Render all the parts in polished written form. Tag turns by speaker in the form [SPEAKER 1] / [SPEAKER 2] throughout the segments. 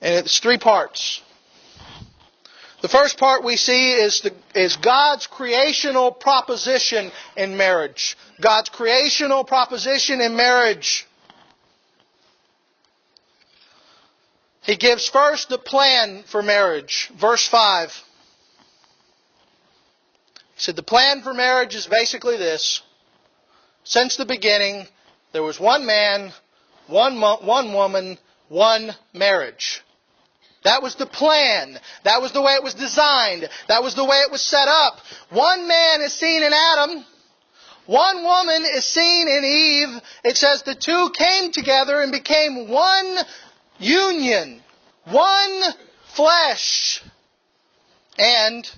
[SPEAKER 1] And it's three parts. The first part we see is God's creational proposition in marriage. God's creational proposition in marriage. He gives first the plan for marriage. Verse 5. He said the plan for marriage is basically this. Since the beginning, there was one man, one woman, one marriage. That was the plan. That was the way it was designed. That was the way it was set up. One man is seen in Adam. One woman is seen in Eve. It says the two came together and became one union. One flesh. And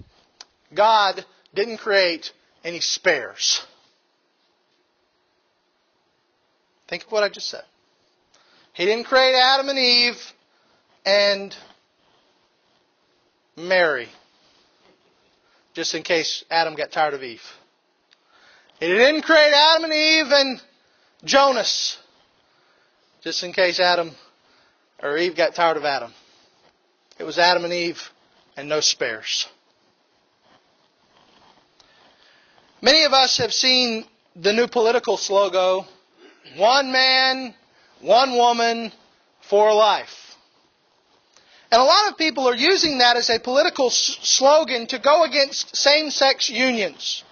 [SPEAKER 1] God didn't create any spares. Think of what I just said. He didn't create Adam and Eve and Mary, just in case Adam got tired of Eve. He didn't create Adam and Eve and Jonas, just in case Adam or Eve got tired of Adam. It was Adam and Eve and no spares. Many of us have seen the new political slogan, one man, one woman for life. And a lot of people are using that as a political slogan to go against same-sex unions.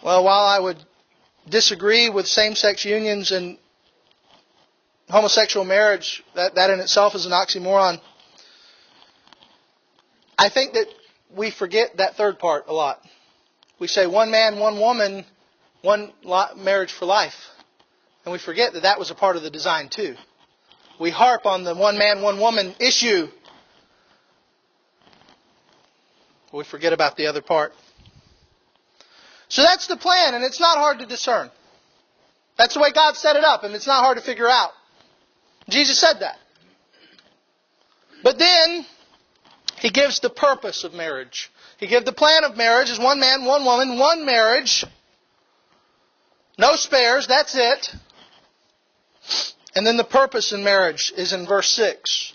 [SPEAKER 1] Well, while I would disagree with same-sex unions and homosexual marriage, that in itself is an oxymoron, I think that we forget that third part a lot. We say one man, one woman, one marriage for life. And we forget that that was a part of the design too. We harp on the one man, one woman issue. We forget about the other part. So that's the plan, and it's not hard to discern. That's the way God set it up, and it's not hard to figure out. Jesus said that. But then, He gives the purpose of marriage. He gives the plan of marriage as one man, one woman, one marriage. No spares, that's it. And then the purpose in marriage is in verse 6.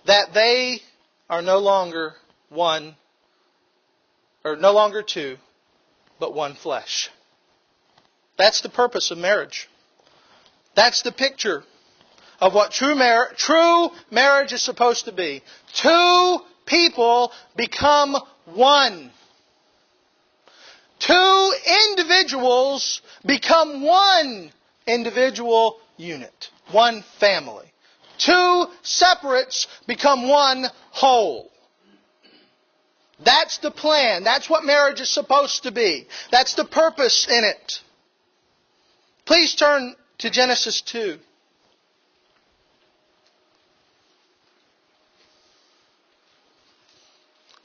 [SPEAKER 1] That they are no longer one, or no longer two, but one flesh. That's the purpose of marriage. That's the picture of what true marriage is supposed to be. Two people become one. Two individuals become one individual unit. One family. Two separates become one whole. That's the plan. That's what marriage is supposed to be. That's the purpose in it. Please turn to Genesis 2.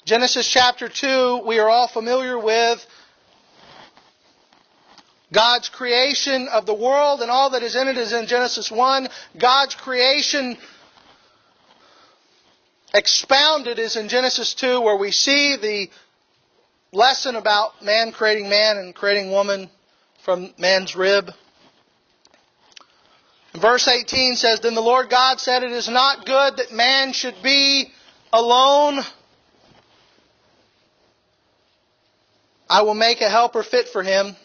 [SPEAKER 1] Genesis chapter 2, we are all familiar with God's creation of the world, and all that is in it is in Genesis 1. God's creation expounded is in Genesis 2, where we see the lesson about man creating man and creating woman from man's rib. Verse 18 says, Then the Lord God said, It is not good that man should be alone. I will make a helper fit for him.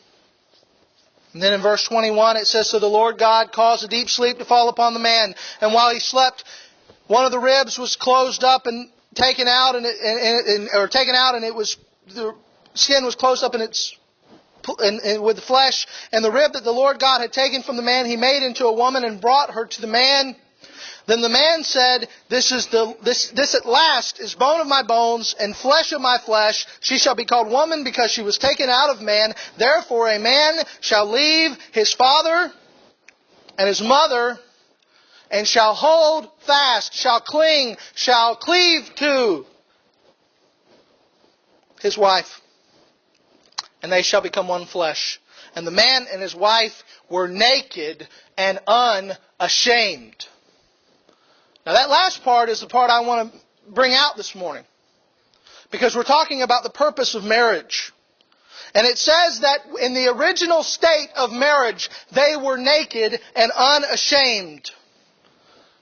[SPEAKER 1] And then in verse 21 it says, So the Lord God caused a deep sleep to fall upon the man. And while he slept, one of the ribs was closed up and taken out, and it was, the skin was closed up with the flesh. And the rib that the Lord God had taken from the man, He made into a woman and brought her to the man. Then the man said, This at last is bone of my bones and flesh of my flesh. She shall be called woman because she was taken out of man. Therefore a man shall leave his father and his mother and shall hold fast, shall cling, shall cleave to his wife. And they shall become one flesh. And the man and his wife were naked and unashamed. Now that last part is the part I want to bring out this morning. Because we're talking about the purpose of marriage. And it says that in the original state of marriage, they were naked and unashamed.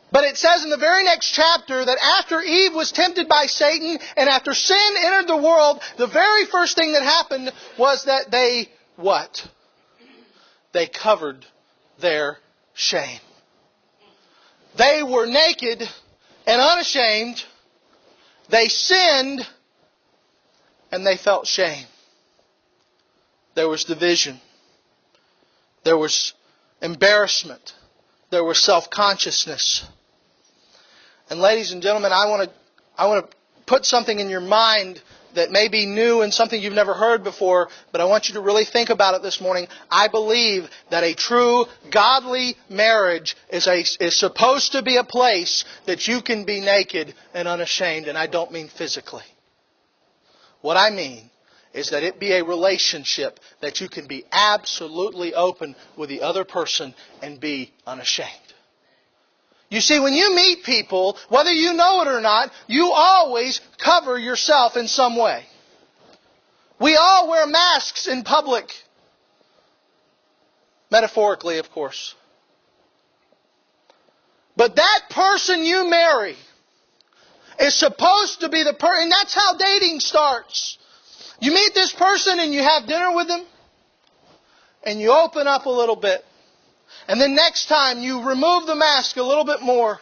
[SPEAKER 1] But it says in the very next chapter that after Eve was tempted by Satan and after sin entered the world, the very first thing that happened was that they, what? They covered their shame. They were naked and unashamed. They sinned and they felt shame. There was division. There was embarrassment. There was self-consciousness. And ladies and gentlemen, I want to put something in your mind that may be new and something you've never heard before, but I want you to really think about it this morning. I believe that a true, godly marriage is supposed to be a place that you can be naked and unashamed, and I don't mean physically. What I mean is that it be a relationship that you can be absolutely open with the other person and be unashamed. You see, when you meet people, whether you know it or not, you always cover yourself in some way. We all wear masks in public. Metaphorically, of course. But that person you marry is supposed to be the person, and that's how dating starts. You meet this person and you have dinner with them, and you open up a little bit. And then next time you remove the mask a little bit more.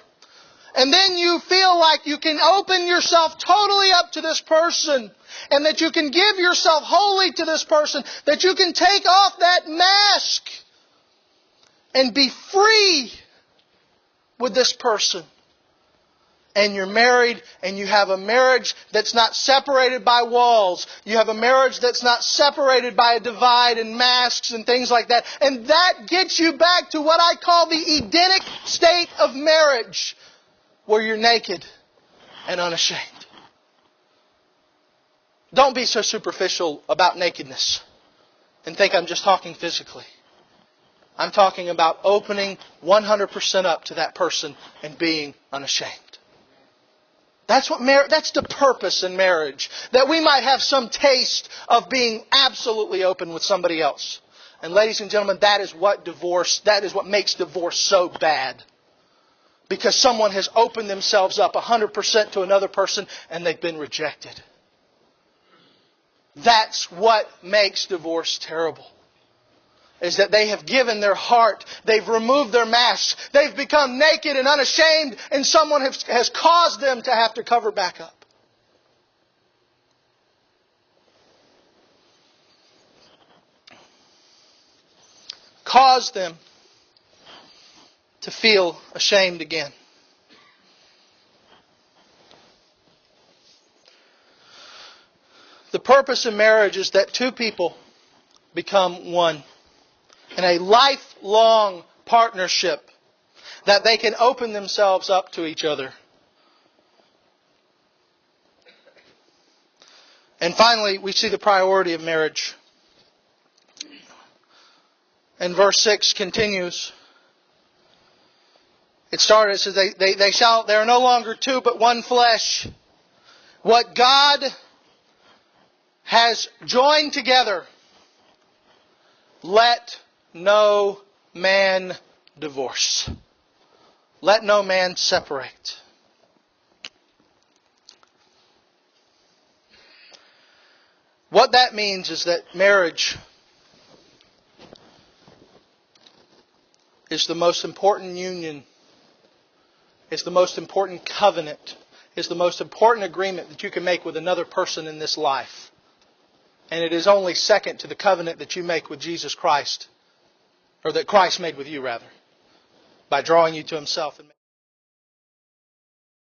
[SPEAKER 1] And then you feel like you can open yourself totally up to this person. And that you can give yourself wholly to this person. That you can take off that mask and be free with this person. And you're married, and you have a marriage that's not separated by walls. You have a marriage that's not separated by a divide and masks and things like that. And that gets you back to what I call the Edenic state of marriage, where you're naked and unashamed. Don't be so superficial about nakedness and think I'm just talking physically. I'm talking about opening 100% up to that person and being unashamed. That's the purpose in marriage. That we might have some taste of being absolutely open with somebody else. And ladies and gentlemen, that is what makes divorce so bad. Because someone has opened themselves up 100% to another person and they've been rejected. That's what makes divorce terrible. Is that they have given their heart, they've removed their masks, they've become naked and unashamed, and someone has caused them to have to cover back up. Caused them to feel ashamed again. The purpose of marriage is that two people become one. In a lifelong partnership that they can open themselves up to each other. And finally, we see the priority of marriage. And verse 6 continues. It says, they are no longer two but one flesh. What God has joined together, let no man divorce. Let no man separate. What that means is that marriage is the most important union, is the most important covenant, is the most important agreement that you can make with another person in this life. And it is only second to the covenant that you make with Jesus Christ. Or that Christ made with you, rather, by drawing you to Himself.